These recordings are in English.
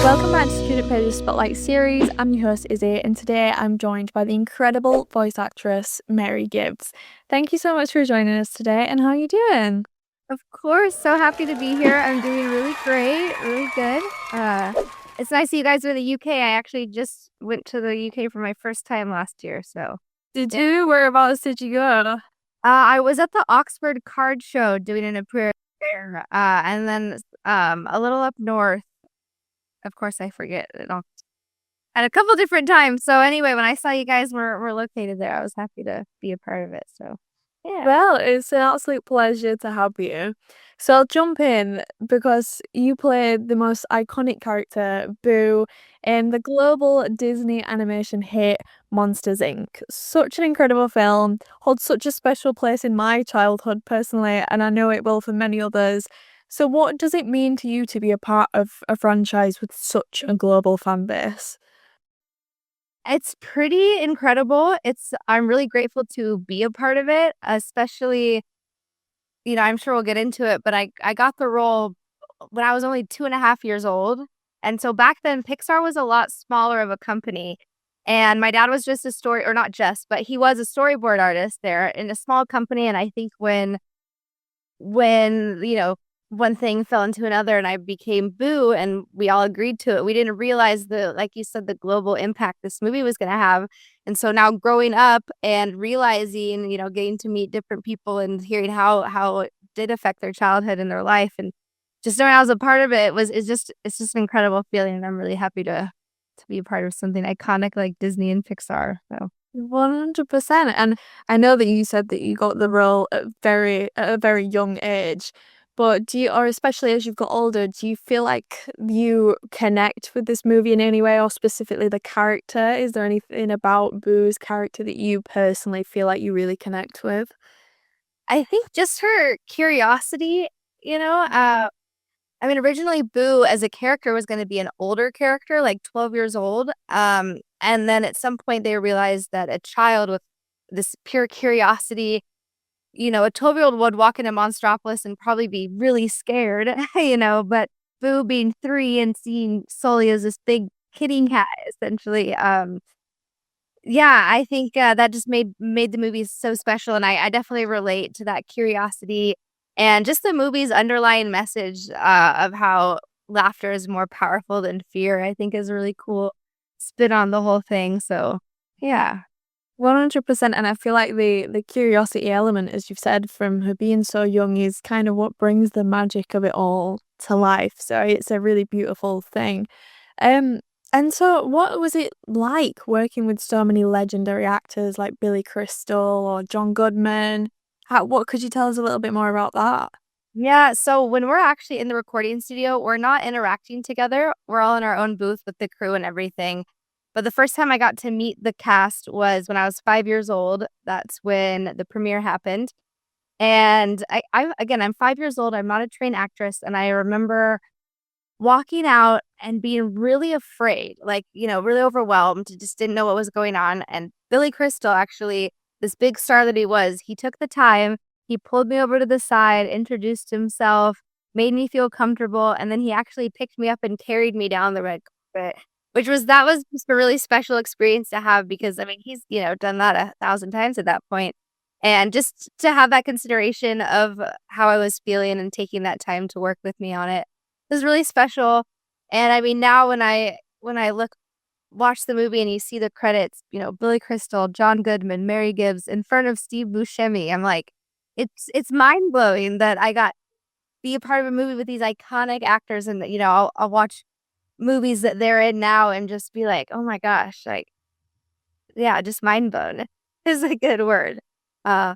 Welcome back to Student Pages Spotlight series. I'm your host Izzy, and today I'm joined by the incredible voice actress Mary Gibbs. Thank you so much for joining us today, and how are you doing? Of course, so happy to be here. I'm doing really great, really good. It's nice that you guys are in the UK. I actually just went to the UK for my first time last year, so Did yeah. you? Whereabouts did you go? I was at the Oxford Card Show doing an appearance there, and then a little up north. Of course, I forget it all. At a couple different times. So anyway, when I saw you guys were located there, I was happy to be a part of it. So yeah. Well, it's an absolute pleasure to have you. So I'll jump in because you played the most iconic character, Boo, in the global Disney animation hit Monsters Inc. Such an incredible film, holds such a special place in my childhood personally, and I know it will for many others. So what does it mean to you to be a part of a franchise with such a global fan base? It's pretty incredible. I'm really grateful to be a part of it, especially, I'm sure we'll get into it, but I got the role when I was only 2.5 years old. And so back then, Pixar was a lot smaller of a company. And my dad was just or not just, but he was a storyboard artist there in a small company. And I think when one thing fell into another and I became Boo and we all agreed to it. We didn't realize like you said, the global impact this movie was going to have. And so now growing up and realizing, getting to meet different people and hearing how it did affect their childhood and their life and just knowing I was a part of it it's just an incredible feeling. And I'm really happy to be a part of something iconic like Disney and Pixar. So 100%. And I know that you said that you got the role at a very young age, but or especially as you've got older, do you feel like you connect with this movie in any way, or specifically the character? Is there anything about Boo's character that you personally feel like you really connect with? I think just her curiosity, you know, uh, I mean, originally Boo as a character was going to be an older character, like 12 years old. And then at some point they realized that a child with this pure curiosity, a 12-year-old would walk into Monstropolis and probably be really scared, but Boo being 3 and seeing Sully as this big kitty cat, essentially. Yeah, I think that just made the movie so special, and I definitely relate to that curiosity and just the movie's underlying message of how laughter is more powerful than fear. I think is really cool spin on the whole thing. So yeah, 100%. And I feel like the curiosity element, as you've said, from her being so young is kind of what brings the magic of it all to life. So it's a really beautiful thing. Um, and so what was it like working with so many legendary actors like Billy Crystal or John Goodman? What could you tell us a little bit more about that? yeah. So when we're actually in the recording studio, we're not interacting together. We're all in our own booth with the crew and everything. But the first time I got to meet the cast was when I was 5 years old. That's when the premiere happened. And I'm 5 years old. I'm not a trained actress. And I remember walking out and being really afraid, like, really overwhelmed, just didn't know what was going on. And Billy Crystal, actually, this big star that he was, he took the time, he pulled me over to the side, introduced himself, made me feel comfortable. And then he actually picked me up and carried me down the red carpet, that was just a really special experience to have because, I mean, he's, done that 1,000 times at that point. And just to have that consideration of how I was feeling and taking that time to work with me on it was really special. And I mean, now when I watch the movie and you see the credits, Billy Crystal, John Goodman, Mary Gibbs, in front of Steve Buscemi, I'm like, it's mind blowing that I got be a part of a movie with these iconic actors, and that I'll watch movies that they're in now and just be like, oh my gosh, like yeah, just mind blown is a good word. So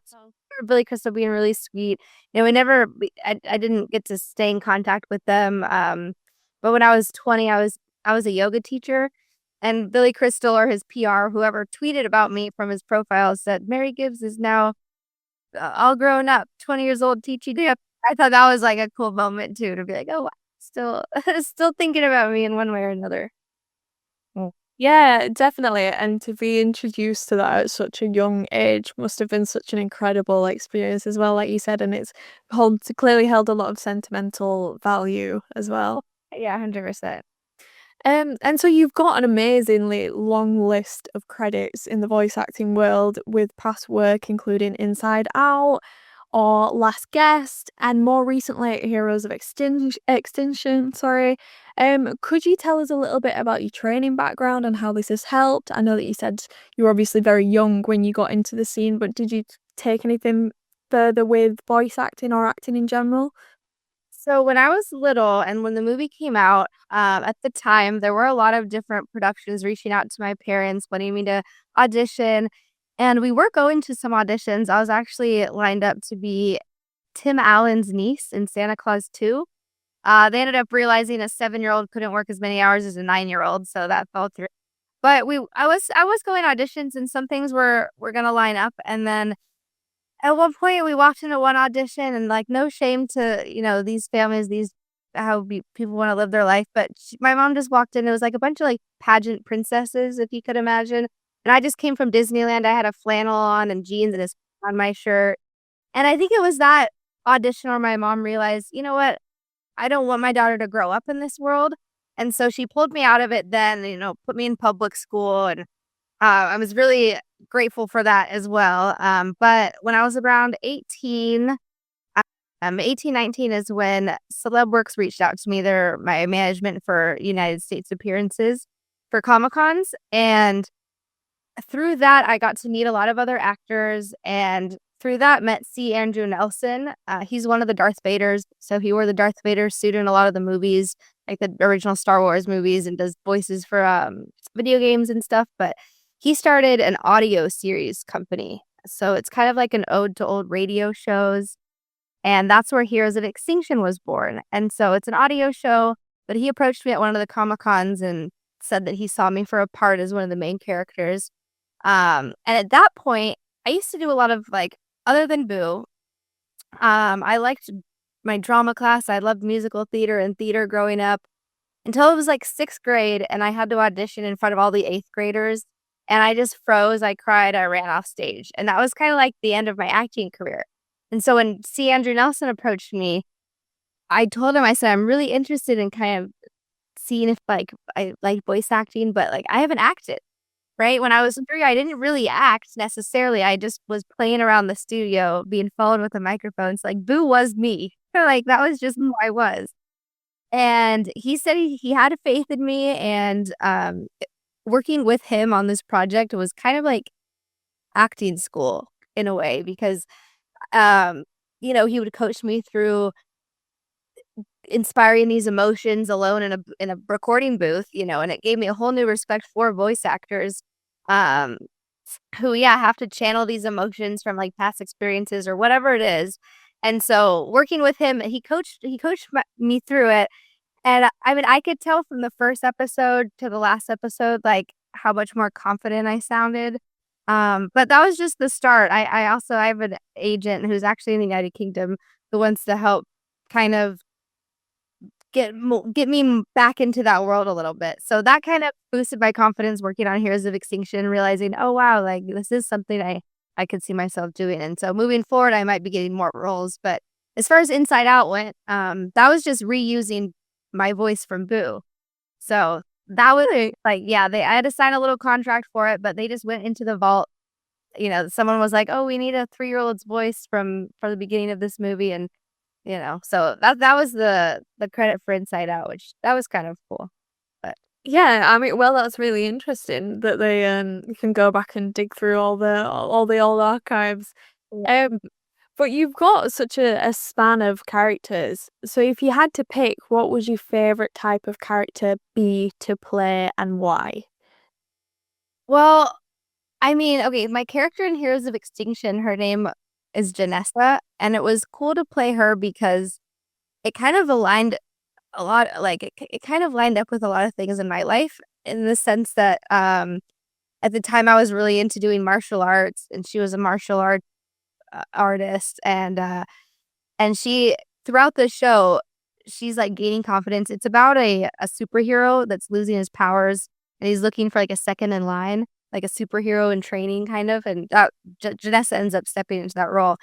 for Billy Crystal being really sweet. I didn't get to stay in contact with them. But when I was 20, I was a yoga teacher, and Billy Crystal or his PR, whoever tweeted about me from his profile said Mary Gibbs is now all grown up, 20 years old, teaching yoga. I thought that was like a cool moment too, to be like, oh, wow, still still thinking about me in one way or another. Yeah, definitely. And to be introduced to that at such a young age must have been such an incredible experience as well, like you said, and it's clearly held a lot of sentimental value as well. Yeah, 100%. And so you've got an amazingly long list of credits in the voice acting world with past work including Inside Out or Last Guest and more recently Heroes of Extinction, sorry. Could you tell us a little bit about your training background and how this has helped? I know that you said you were obviously very young when you got into the scene, but did you take anything further with voice acting or acting in general? So when I was little and when the movie came out, at the time there were a lot of different productions reaching out to my parents, wanting me to audition, and we were going to some auditions. I was actually lined up to be Tim Allen's niece in Santa Claus 2. They ended up realizing a 7-year-old couldn't work as many hours as a 9-year-old, so that fell through. But I was going auditions and some things were gonna line up, and then at one point, we walked into one audition and, like, no shame to, these families, these how people wanna live their life, but my mom just walked in, it was, like, a bunch of, like, pageant princesses, if you could imagine, and I just came from Disneyland, I had a flannel on and jeans and a on my shirt, and I think it was that audition where my mom realized, "You know what? I don't want my daughter to grow up in this world," and so she pulled me out of it then, put me in public school, and I was really grateful for that as well, but when I was around 18, 18, 19 is when Celebworks reached out to me. They're my management for United States appearances for Comic-Cons, and through that, I got to meet a lot of other actors, and through that, met C. Andrew Nelson. He's one of the Darth Vaders, so he wore the Darth Vader suit in a lot of the movies, like the original Star Wars movies, and does voices for video games and stuff. But he started an audio series company, so it's kind of like an ode to old radio shows, and that's where Heroes of Extinction was born. And so it's an audio show, but he approached me at one of the Comic Cons and said that he saw me for a part as one of the main characters. And at that point, I used to do a lot of like, other than Boo, I liked my drama class. I loved musical theater and theater growing up until it was like 6th grade and I had to audition in front of all the 8th graders. And I just froze. I cried. I ran off stage. And that was kind of like the end of my acting career. And so when C. Andrew Nelson approached me, I told him, I said, I'm really interested in kind of seeing if like I like voice acting, but like I haven't acted. Right? When I was 3, I didn't really act necessarily, I just was playing around the studio, being followed with a microphone, so, like, Boo was me. Like, that was just who I was. And he said he had faith in me, and, working with him on this project was kind of like acting school in a way because, um, he would coach me through inspiring these emotions alone in a recording booth, and it gave me a whole new respect for voice actors, um, who, yeah, have to channel these emotions from, like, past experiences or whatever it is, and so working with him, he coached me through it, and I mean, I could tell from the first episode to the last episode, like, how much more confident I sounded, but that was just the start. I have an agent who's actually in the United Kingdom who wants to help kind of get me back into that world a little bit. So that kind of boosted my confidence working on Heroes of Extinction, realizing, "Oh, wow, like, this is something I could see myself doing." And so moving forward, I might be getting more roles, but as far as Inside Out went, that was just reusing my voice from Boo. So that was Right. like, yeah, I had to sign a little contract for it, but they just went into the vault. Someone was like, "Oh, we need a 3-year-old's voice from the beginning of this movie," and so that was the credit for Inside Out, which that was kind of cool, but Yeah, I mean, well, that's really interesting that they can go back and dig through all the old archives. yeah. Um, but you've got such a span of characters. So if you had to pick, what would your favorite type of character be to play and why? Well, I mean, okay, my character in Heroes of Extinction, her name is Janessa, and it was cool to play her because it kind of aligned a lot like, it kind of lined up with a lot of things in my life in the sense that, at the time, I was really into doing martial arts, and she was a martial artist, and she throughout the show, she's, like, gaining confidence. It's about a superhero that's losing his powers, and he's looking for, like, a second in line, like a superhero in training kind of, and that Janessa ends up stepping into that role,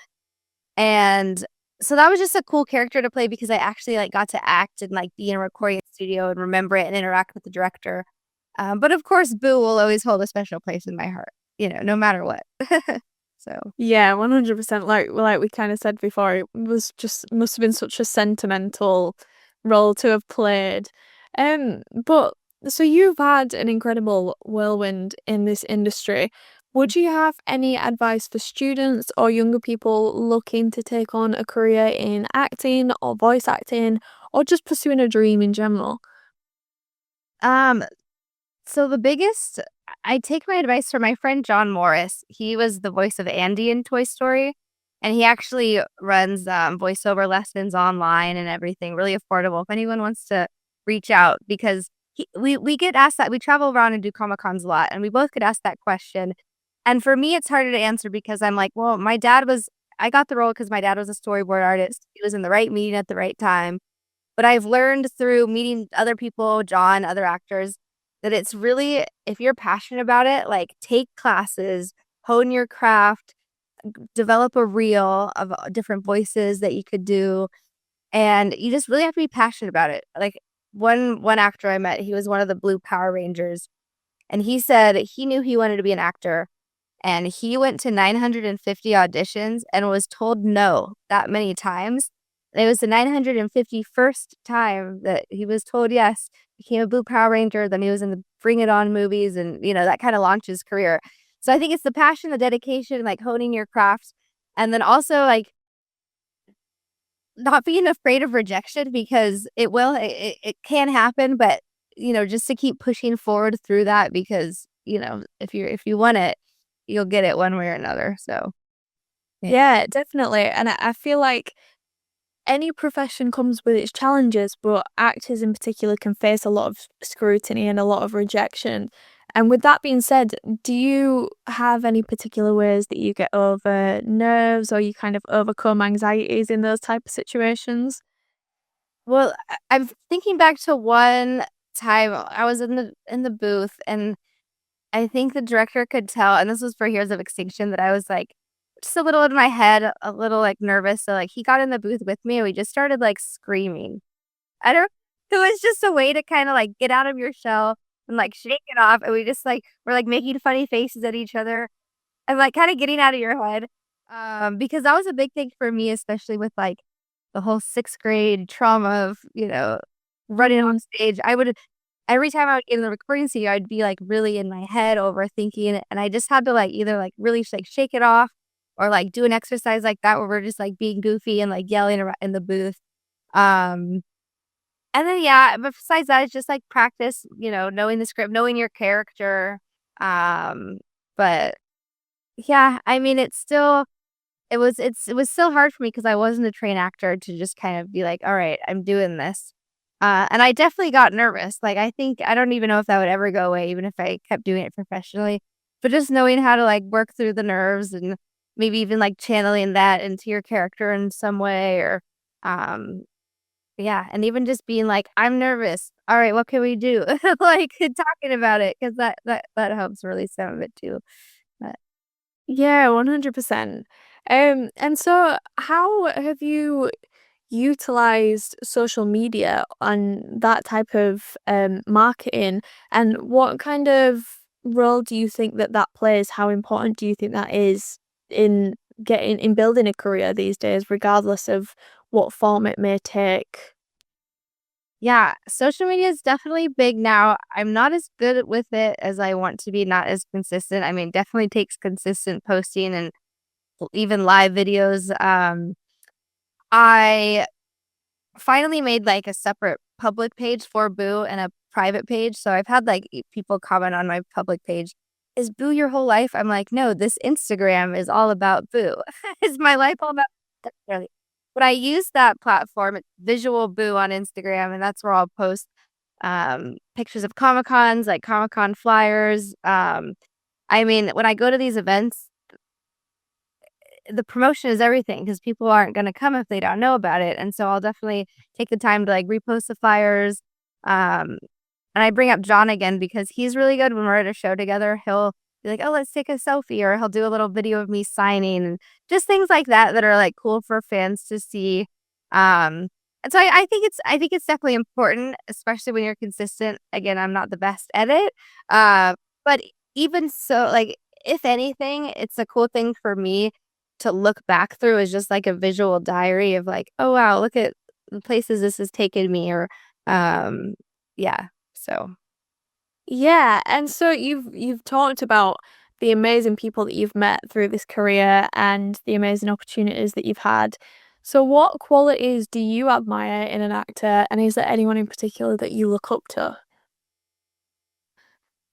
and so that was just a cool character to play because I actually, like, got to act and, like, be in a recording studio and remember it and interact with the director. But of course, Boo will always hold a special place in my heart, no matter what. So, Yeah, 100%. Like we kind of said before, it was just must have been such a sentimental role to have played. But so you've had an incredible whirlwind in this industry. Would you have any advice for students or younger people looking to take on a career in acting or voice acting or just pursuing a dream in general? um, so the biggest, I take my advice from my friend John Morris. He was the voice of Andy in Toy Story, and he actually runs voiceover lessons online and everything, really affordable. If anyone wants to reach out, because we get asked that. We travel around and do Comic Cons a lot, and we both get asked that question. And for me, it's harder to answer because I'm like, well, I got the role because my dad was a storyboard artist. He was in the right meeting at the right time. But I've learned through meeting other people, John, other actors, that it's really, if you're passionate about it, like take classes, hone your craft, develop a reel of different voices that you could do. And you just really have to be passionate about it. Like one actor I met, he was one of the Blue Power Rangers, and he said he knew he wanted to be an actor, and he went to 950 auditions and was told no that many times. It was the 951st time that he was told yes, became a Blue Power Ranger, then he was in the Bring It On movies, and that kind of launched his career. So I think it's the passion, the dedication, like honing your craft, and then also like not being afraid of rejection, because it can happen, but just to keep pushing forward through that, because if you want it, you'll get it one way or another. So yeah. Yeah, definitely. And I feel like any profession comes with its challenges, but actors in particular can face a lot of scrutiny and a lot of rejection. And with that being said, do you have any particular ways that you get over nerves or you kind of overcome anxieties in those type of situations? Well, I'm thinking back to one time I was in the booth, and I think the director could tell, and this was for Heroes of Extinction, that I was like just a little in my head, a little like nervous. So like he got in the booth with me and we just started like screaming. I don't It was just a way to kind of like get out of your shell and like shake it off. And we just like were like making funny faces at each other and like kind of getting out of your head. Because that was a big thing for me, especially with like the whole sixth grade trauma of, running on stage. Every time I would get in the recording studio, I'd be like really in my head overthinking it. And I just had to like either like really like shake it off or like do an exercise like that where we're just like being goofy and like yelling around in the booth. Um, and then, yeah, but besides that, it's just like practice, knowing the script, knowing your character. Um, but yeah, I mean, it was still hard for me because I wasn't a trained actor to just kind of be like, all right, I'm doing this. And I definitely got nervous. Like, I don't even know if that would ever go away, even if I kept doing it professionally. But just knowing how to like work through the nerves and maybe even like channeling that into your character in some way, or, um, yeah, and even just being like, I'm nervous. All right, what can we do? Like talking about it, because that helps release some of it too. But Yeah, 100%. And so how have you utilized social media on that type of marketing, and what kind of role do you think that that plays? How important do you think that is in in building a career these days, regardless of what form it may take? yeah, social media is definitely big now. I'm not as good with it as I want to be, not as consistent. I mean, definitely takes consistent posting and even live videos. I finally made like a separate public page for Boo and a private page. So I've had like people comment on my public page, is Boo your whole life? I'm like, no, this Instagram is all about Boo. Is my life all about really? But I use that platform, it's Visual Boo on Instagram, and that's where I'll post pictures of Comic Cons, like Comic Con flyers. I mean, when I go to these events, the promotion is everything because people aren't going to come if they don't know about it. And so I'll definitely take the time to like repost the flyers. Um, and I bring up John again because he's really good when we're at a show together. He'll be like, oh, let's take a selfie, or he'll do a little video of me signing, and just things like that that are like cool for fans to see. Um, And so I think it's definitely important, especially when you're consistent. Again, I'm not the best at it. But even so, like if anything, it's a cool thing for me to look back through is just like a visual diary of like, oh wow, look at the places this has taken me or um yeah. So Yeah, and so you've talked about the amazing people that you've met through this career and the amazing opportunities that you've had. So what qualities do you admire in an actor, and is there anyone in particular that you look up to?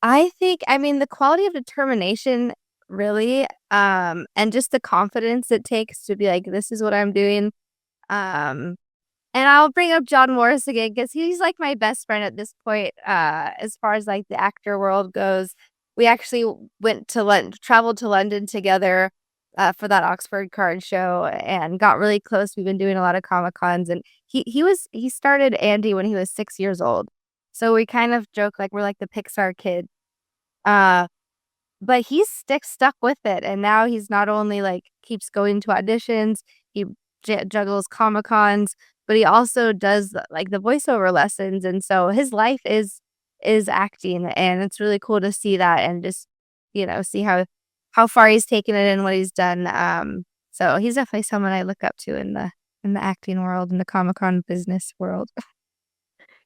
I think, I mean, the quality of determination really, and just the confidence it takes to be like, this is what I'm doing. Um, and I'll bring up John Morris again because he's like my best friend at this point, as far as like the actor world goes. We actually went to London, traveled to London together, for that Oxford card show and got really close. We've been doing a lot of Comic Cons and he started Andy when he was 6 years old. So we kind of joke like we're like the Pixar kid. Uh, but he's stuck with it, and now he's not only, like, keeps going to auditions, he juggles Comic Cons, but he also does, like, the voiceover lessons, and so his life is acting, and it's really cool to see that and just, see how far he's taken it and what he's done, so he's definitely someone I look up to in the acting world, in the Comic Con business world.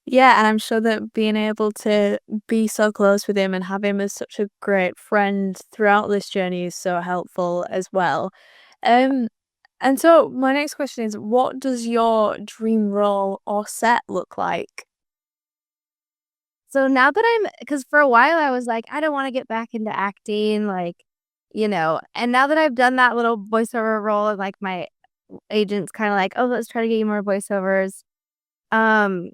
Yeah, and I'm sure that being able to be so close with him and have him as such a great friend throughout this journey is so helpful as well. Um, and so my next question is, what does your dream role or set look like? So now that because for a while I was like, I don't want to get back into acting, like, and now that I've done that little voiceover role and like my agent's kind of like, oh, let's try to get you more voiceovers. Um,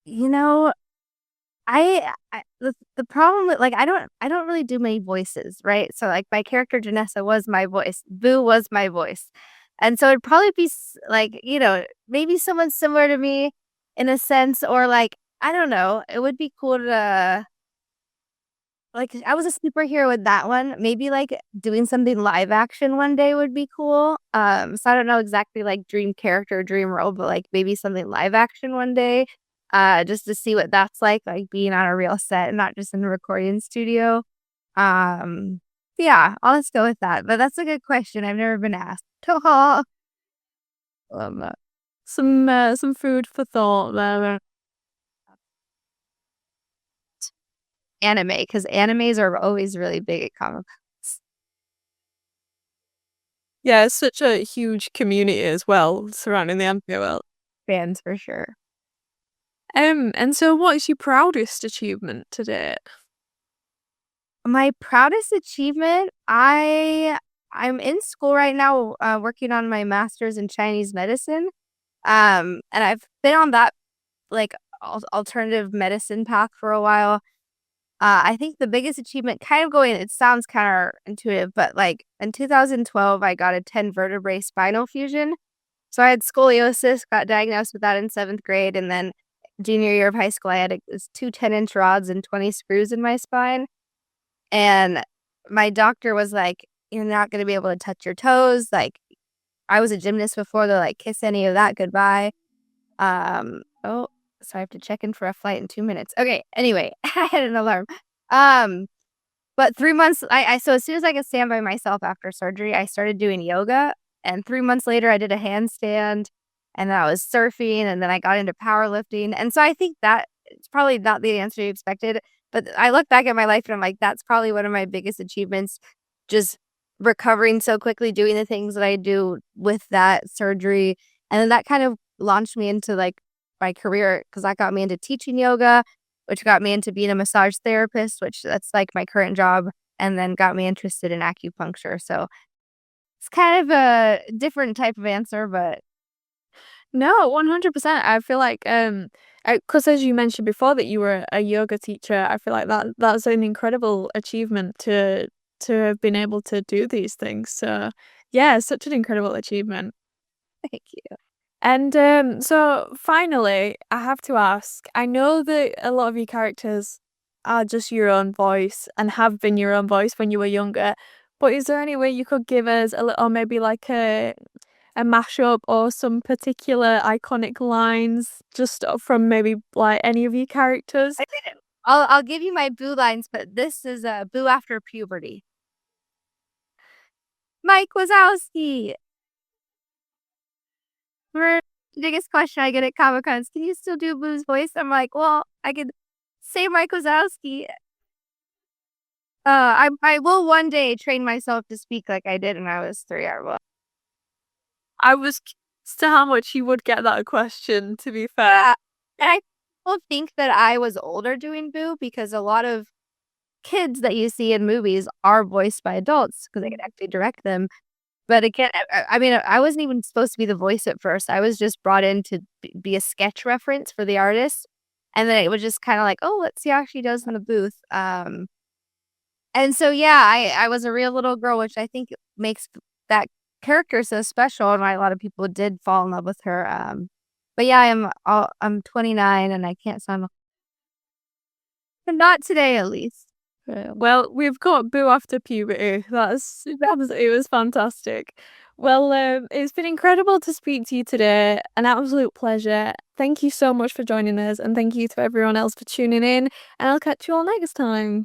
you know, the problem with like I don't really do many voices, right? So like my character Janessa was my voice, Boo was my voice, and so it'd probably be like maybe someone similar to me in a sense, or like I don't know, it would be cool to like I was a superhero with that one. Maybe like doing something live action one day would be cool. So I don't know exactly like dream character, dream role, but like maybe something live action one day. Just to see what that's like being on a real set and not just in a recording studio. Um, yeah, I'll just go with that. But that's a good question. I've never been asked. Um, Some food for thought there. Anime, because animes are always really big at comic books. Yeah, it's such a huge community as well surrounding the anime world. Fans for sure. And so what's your proudest achievement to date? My proudest achievement, I'm in school right now, working on my master's in Chinese medicine. And I've been on that like alternative medicine path for a while. I think the biggest achievement, kind of going, it sounds counterintuitive, but like in 2012, I got a 10 vertebrae spinal fusion. So I had scoliosis, got diagnosed with that in seventh grade, and then junior year of high school, I had two 10-inch rods and 20 screws in my spine. And my doctor was like, "You're not going to be able to touch your toes." Like, I was a gymnast before. They're like, "Kiss any of that goodbye." Oh, so I have to check in for a flight in 2 minutes. Okay. Anyway, I had an alarm. Um, but 3 months, so as soon as I could stand by myself after surgery, I started doing yoga. And 3 months later, I did a handstand and then I was surfing and then I got into powerlifting. And so I think that it's probably not the answer you expected, but I look back at my life and I'm like, that's probably one of my biggest achievements, just recovering so quickly, doing the things that I do with that surgery. And then that kind of launched me into like my career because that got me into teaching yoga, which got me into being a massage therapist, which that's like my current job, and then got me interested in acupuncture. So it's kind of a different type of answer, but No, 100%. I feel like, because as you mentioned before that you were a yoga teacher, I feel like that's an incredible achievement to have been able to do these things. So, yeah, such an incredible achievement. thank you. And so finally, I have to ask, I know that a lot of your characters are just your own voice and have been your own voice when you were younger, but is there any way you could give us a little, maybe like a mashup or some particular iconic lines just from maybe like any of your characters? I did it. I'll give you my Boo lines, but this is Boo after puberty. Mike Wazowski. The biggest question I get at Comic Cons, can you still do Boo's voice? I'm like, well, I could say Mike Wazowski. I will one day train myself to speak like I did when I was 3. I will. I was curious to how much you would get that question, to be fair. Yeah. And I don't think that I was older doing Boo because a lot of kids that you see in movies are voiced by adults because they can actually direct them. But again, I mean, I wasn't even supposed to be the voice at first. I was just brought in to be a sketch reference for the artist. And then it was just kind of like, oh, let's see how she does in the booth. And so, yeah, I was a real little girl, which I think makes that character so special and why a lot of people did fall in love with her. But yeah, I'm 29 and I can't sound not today at least. Well, we've got Boo after puberty. It was fantastic. Well, it's been incredible to speak to you today. An absolute pleasure. Thank you so much for joining us, and thank you to everyone else for tuning in. And I'll catch you all next time.